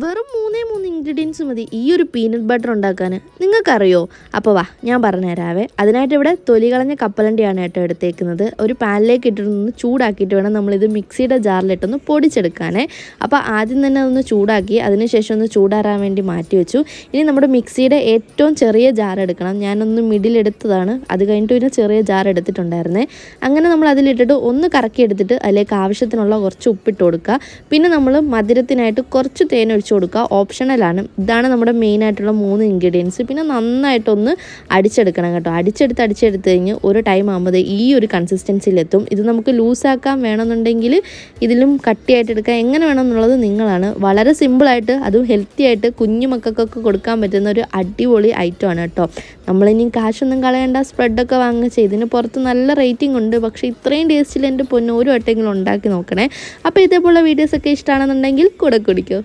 വെറും 3 ഇൻഗ്രീഡിയൻസ് മതി ഈ ഒരു പീനട്ട് ബട്ടർ ഉണ്ടാക്കാൻ. നിങ്ങൾക്കറിയോ? അപ്പോൾ വാ ഞാൻ പറഞ്ഞുതരാവേ. അതിനായിട്ട് ഇവിടെ തൊലി കളഞ്ഞ കപ്പലണ്ടിയാണ് കേട്ടോ എടുത്തേക്കുന്നത്. ഒരു പാനിലേക്ക് ഇട്ടിട്ടൊന്ന് ചൂടാക്കിയിട്ട് വേണം നമ്മളിത് മിക്സിയുടെ ജാറിലിട്ടൊന്ന് പൊടിച്ചെടുക്കാനേ. അപ്പോൾ ആദ്യം തന്നെ അതൊന്ന് ചൂടാക്കി അതിനുശേഷം ഒന്ന് ചൂടാറാൻ വേണ്ടി മാറ്റി വെച്ചു. ഇനി നമ്മുടെ മിക്സിയുടെ ഏറ്റവും ചെറിയ ജാർ എടുക്കണം. ഞാനൊന്ന് മിഡിലെടുത്തതാണ്, അത് കഴിഞ്ഞിട്ട് പിന്നെ ചെറിയ ജാർ എടുത്തിട്ടുണ്ടായിരുന്നേ. അങ്ങനെ നമ്മൾ അതിലിട്ടിട്ട് ഒന്ന് കറക്കി എടുത്തിട്ട് അതിലേക്ക് ആവശ്യത്തിനുള്ള കുറച്ച് ഉപ്പിട്ട് കൊടുക്കുക. പിന്നെ നമ്മൾ മധുരത്തിനായിട്ട് കുറച്ച് തേൻ ഒഴിച്ച് കൊടുക്കുക. ഓപ്ഷണലാണ്. ഇതാണ് നമ്മുടെ മെയിനായിട്ടുള്ള 3 ഇൻഗ്രീഡിയൻസ്. പിന്നെ നന്നായിട്ടൊന്ന് അടിച്ചെടുക്കണം കേട്ടോ. അടിച്ചെടുത്ത് കഴിഞ്ഞ് ഒരു ടൈം ആകുമ്പോൾ ഈ ഒരു കൺസിസ്റ്റൻസിയിലെത്തും. ഇത് നമുക്ക് ലൂസാക്കാൻ വേണമെന്നുണ്ടെങ്കിൽ ഇതിലും കട്ടിയായിട്ട് എടുക്കാം, എങ്ങനെ വേണമെന്നുള്ളത് നിങ്ങളാണ്. വളരെ സിമ്പിളായിട്ട് അതും ഹെൽത്തി ആയിട്ട് കുഞ്ഞു മക്കൾക്കൊക്കെ കൊടുക്കാൻ പറ്റുന്ന ഒരു അടിപൊളി ഐറ്റമാണ് കേട്ടോ. നമ്മളിനി കാശൊന്നും കളയേണ്ട, സ്പ്രെഡൊക്കെ വാങ്ങിച്ച് ഇതിന് പുറത്ത് നല്ല റേറ്റിംഗ് ഉണ്ട്. പക്ഷേ ഇത്രയും ടേസ്റ്റിൽ എൻ്റെ പൊന്ന് ഒരു വട്ടെങ്കിലും ഉണ്ടാക്കി നോക്കണേ. അപ്പോൾ ഇതേപോലെ വീഡിയോസൊക്കെ ഇഷ്ടമാണെന്നുണ്ടെങ്കിൽ കൂടെ കുടിക്കോ.